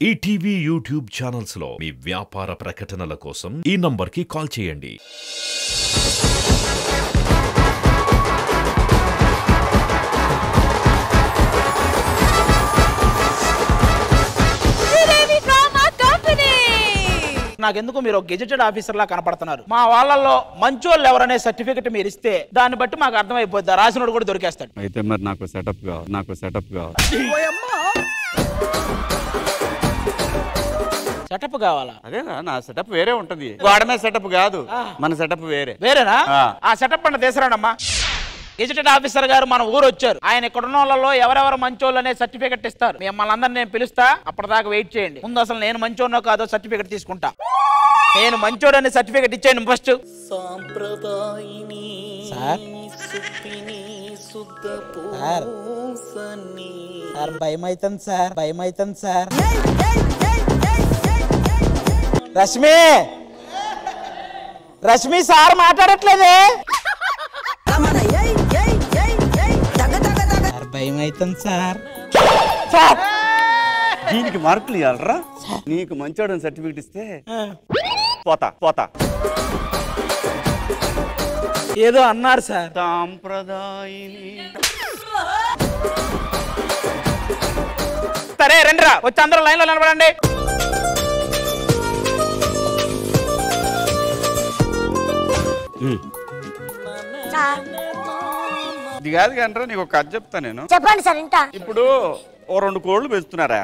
ETV YouTube channels లో మీ వ్యాపార ప్రకటనల కోసం ఈ నంబర్కి కాల్ చేయండి. నాకెందుకు మీరు గెజెటెడ్ ఆఫీసర్ లా కనపడుతున్నారు. మా వాళ్ళల్లో మంచోళ్ళు ఎవరనే సర్టిఫికెట్ మీరు ఇస్తే దాన్ని బట్టి మాకు అర్థమైపోద్ది. రాసినోడు కూడా దొరికేస్తాడు. అయితే మరి నాకు సెటప్ కావాలి. సెటప్ కావాలా? అదేనా, నా సెటప్ వేరే ఉంటది. వాడమే సెటప్ కాదు, మన సెటప్ వేరేనా? ఆ సెటప్ అంటే తీసుకురాడమ్మా. గెజెటెడ్ ఆఫీసర్ గారు మన ఊరు వచ్చారు. ఆయన ఇక్కడ ఉన్న వాళ్ళలో ఎవరెవరు మంచోళ్ళు అనే సర్టిఫికెట్ ఇస్తారు. మిమ్మల్ని అందరిని నేను పిలుస్తా, అప్పటిదాకా వెయిట్ చేయండి. ముందు అసలు నేను మంచోడో కాదో సర్టిఫికెట్ తీసుకుంటా. నేను మంచోడు అనే సర్టిఫికెట్ ఇచ్చేయండి ఫస్ట్. భయమైతుంది సార్. రష్మి సార్ మాట్లాడట్లేదే. భయమైతుంది సార్. దీనికి మార్కులు ఇవ్వాలరా? నీకు మంచోడని సర్టిఫికెట్ ఇస్తే పోతా. ఏదో అన్నారు సార్. సాంప్రదాయిని. సరే రండిరా, వచ్చి అందరూ లైన్ లో నిలబడండి. ఇది కాదు కానీ నీకు ఒక కథ చెప్తా నేను. చెప్పండి సార్. ఇంత ఇప్పుడు ఓ 2 కోళ్ళు పెంచుతున్నారా?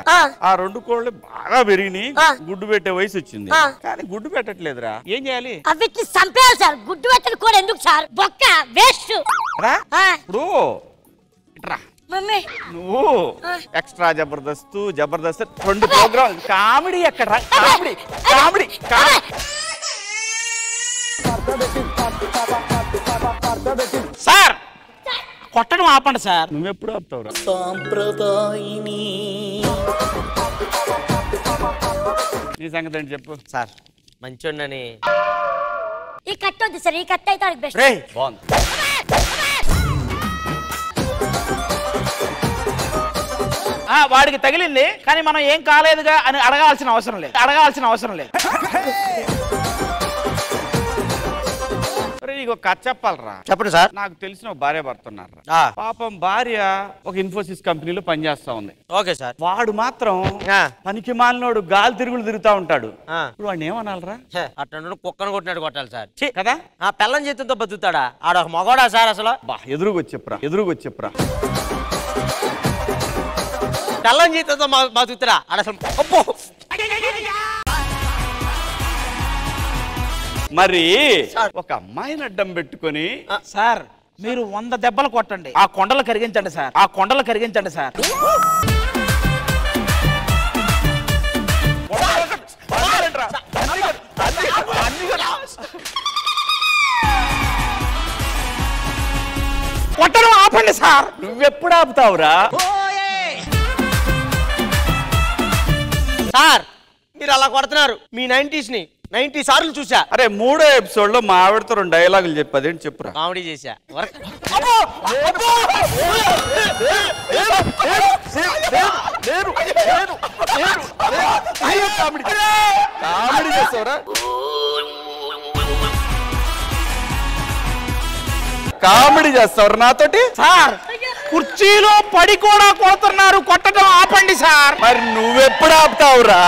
ఆ 2 కోళ్ళు బాగా పెరిగినాయి, గుడ్డు పెట్టే వయసు వచ్చింది, కానీ గుడ్డు పెట్టట్లేదురా. ఏం చేయాలి? అవిటి చంపేయాలి సార్. గుడ్డు పెట్టని కూడా ఎందుకు సార్? బొక్క వేస్ట్. ఇప్పుడు ఇట్రా, మమ్మీ నువ్వు ఎక్స్ట్రా జబర్దస్త్ 2 ప్రోగ్రామ్ కామెడీ. ఎక్కడ కామెడీ సార్ కొట్టడం ఆపండి సార్. నువ్వెప్పుడు ఆపుతావురా? సాంప్రదాయిని. నీ సంగతి ఏంటి చెప్పు సార్. మంచోడని ఈ కట్ వద్దు సార్. ఈ కట్ అయితే బెస్ట్. బాగుంది. వాడికి తగిలింది కానీ మనం ఏం కాలేదుగా అని అడగాల్సిన అవసరం లేదు. నీకు కథ చెప్పాలరా? చెప్పండి సార్. నాకు తెలిసిన భార్య భర్త ఉన్నారు. పాపం భార్య ఒక ఇన్ఫోసిస్ కంపెనీలో పనిచేస్తా ఉంది. Okay sir. వాడు మాత్రం పనికి మాలినోడు గాలి తిరుగుతా ఉంటాడు. ఇప్పుడు వాడిని ఏమనాలరా? అట్లా కుక్కను కొట్టినట్టు కొట్టాలి సార్. కదా, ఆ పిల్లని చేతులతో బతుకుతాడా? ఆడొక మగోడా సార్? అసలు ఎదురుగొచ్చి చెప్పురా. పిల్లని చేతులతో బతుకుతాడా ఆడ? అసలు మరి ఒక అమ్మాయిని అడ్డం పెట్టుకొని సార్ మీరు 100 దెబ్బలు కొట్టండి, ఆ కొండలు కరిగించండి సార్. కొట్టడం ఆపండి సార్. నువ్వెప్పుడు ఆపుతావురా? సార్ మీరు అలా కొడుతున్నారు. మీ 90 సార్లు చూసా. అరే 3వ ఎపిసోడ్ లో మా ఆవిడతో 2 డైలాగులు చెప్పదేంటి చెప్పురా. కామెడీ చేశా. కామెడీ చేస్తావురా? కామెడీ చేస్తావు నాతోటి? సార్ కుర్చీలో పడి కూడా కొడుతున్నారు, కొట్టడం ఆపండి సార్. మరి నువ్వెప్పుడు ఆపుతావురా?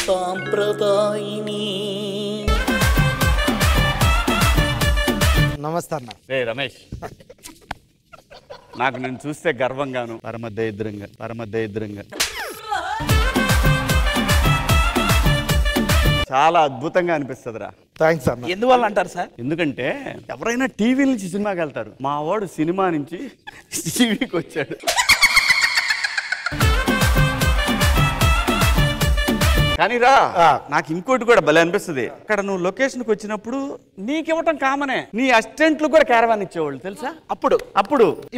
సాంప్రదాయిని. నమస్తే అన్న. రమేష్, నాకు నేను చూస్తే గర్వంగాను పరమ దరిద్రంగా చాలా అద్భుతంగా అనిపిస్తుందిరా. థాంక్స్ అన్న. ఎందువల్ల అంటారు సార్? ఎందుకంటే ఎవరైనా టీవీ నుంచి సినిమాకి వెళ్తారు, మా వాడు సినిమా నుంచి టీవీకి వచ్చాడు. కానీ రా, నాకు ఇంకోటి కూడా భలే అనిపిస్తుంది. అక్కడ నువ్వు లొకేషన్కి వచ్చినప్పుడు నీకివ్వటం కామనే, నీ అసిస్టెంట్లు కూడా క్యారవాన్ ఇచ్చేవాళ్ళు తెలుసా? అప్పుడు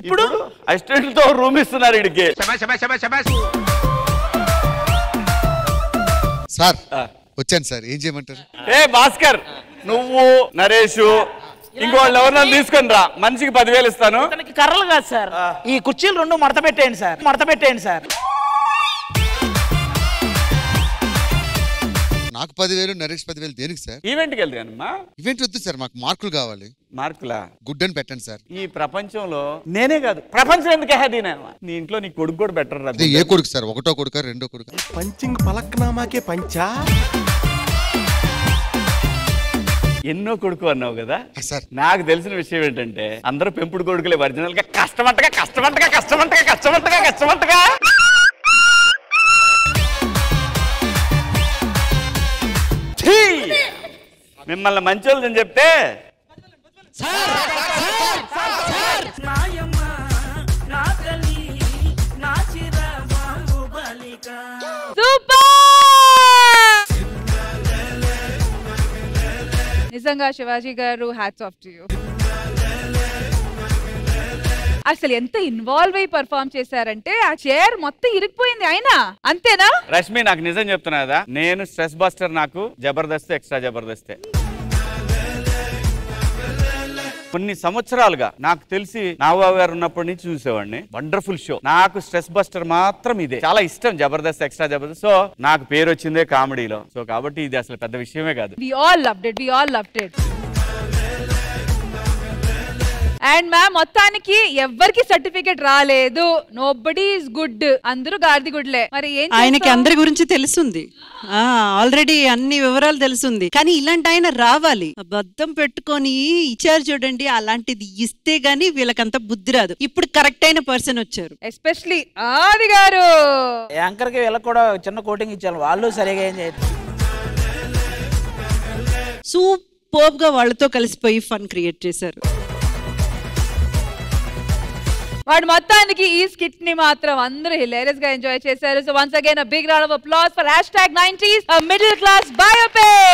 ఇప్పుడు అసిస్టెంట్లతో రూమ్ ఇస్తున్నారు ఇడికి. సార్ వచ్చాను సార్, ఏం చేయమంటారు? ఏ భాస్కర్, నువ్వు నరేష్ ఇంకోళ్ళు ఎవరన్నా తీసుకొని రా, మనిషికి 10,000 ఇస్తాను. కర్రలు కాదు సార్, ఈ కుర్చీలు 2 మడత పెట్టేయండి సార్. నాకు 10,000 నరేష్ 10,000 దేనికి సార్? ఈవెంట్కి వెళ్తానమ్మా. ఈవెంట్ వద్దు సార్, మాకు మార్కులు కావాలి. మార్కులా? గుడ్ అని పెట్టండి సార్. ఈ ప్రపంచంలో నేనే కాదు, ప్రపంచం ఎందుకు నీ ఇంట్లో నీ కొడుకు కూడా బెటర్. అదే ఏ కొడుకు సార్? ఒకటో కొడుక రెండో కొడుక? పంచింగ్ పలక్నామాకే పంచా. ఎన్నో కొడుకు అన్నావు కదా సార్. నాకు తెలిసిన విషయం ఏంటంటే అందరూ పెంపుడు కొడుకులే ఒరిజినల్ గా కష్టమంటగా మిమ్మల్ని మంచోళ్ళు అని చెప్తే నిజంగా శివాజీ గారు హ్యాట్స్ ఆఫ్ టు యూ. అసలు ఎంత ఇన్వాల్వ్ అయి పర్ఫార్మ్ చేశారంటే ఆ చైర్ మొత్తం ఇరిగిపోయింది. అయినా అంతేనా? రష్మి నాకు నిజం చెప్తున్నా కదా, నేను స్ట్రెస్ బస్టర్. నాకు జబర్దస్త్ ఎక్స్ట్రా జబర్దస్తే. కొన్ని సంవత్సరాలుగా నాకు తెలిసి నాగబాబు గారు ఉన్నప్పటి నుంచి చూసేవాడిని. Wonderful show. నాకు స్ట్రెస్ బస్టర్ మాత్రం ఇదే చాలా ఇష్టం, జబర్దస్త్ ఎక్స్ట్రా జబర్దస్త్. సో నాకు పేరు వచ్చిందే కామెడీలో. సో కాబట్టి ఇది అసలు పెద్ద విషయమే కాదు. We all loved it. And ma'am మొత్తానికి ఎవ్వరికి సర్టిఫికెట్ రాలేదు. నోబడీ ఇస్ గుడ్, అందరూ గార్ది గుడ్లే. మరి ఆయనకి అందరి గురించి తెలుసుంది, ఆల్రెడీ అన్ని వివరాలు తెలుసుంది. కానీ ఇలాంటి ఆయన రావాలి, అబద్ధం పెట్టుకొని ఇచ్చారు చూడండి, అలాంటిది ఇస్తే గానీ వీళ్ళకంత బుద్ధి రాదు. ఇప్పుడు కరెక్ట్ అయిన పర్సన్ వచ్చారు, ఎస్పెషలీ ఆది గారు. యాంకర్ కి వీళ్ళకి కూడా చిన్న కోటింగ్ ఇచ్చారు, వాళ్ళు సరిగా ఏం చేయరు. సూపర్ గా వాళ్ళతో కలిసిపోయి ఫన్ క్రియేట్ చేశారు. వాడు మొత్తానికి ఈ స్కిట్ ని మాత్రం అందరూ హిలేరియస్ గా ఎంజాయ్ చేశారు. So once again a big round of applause for #90s a middle class biopic.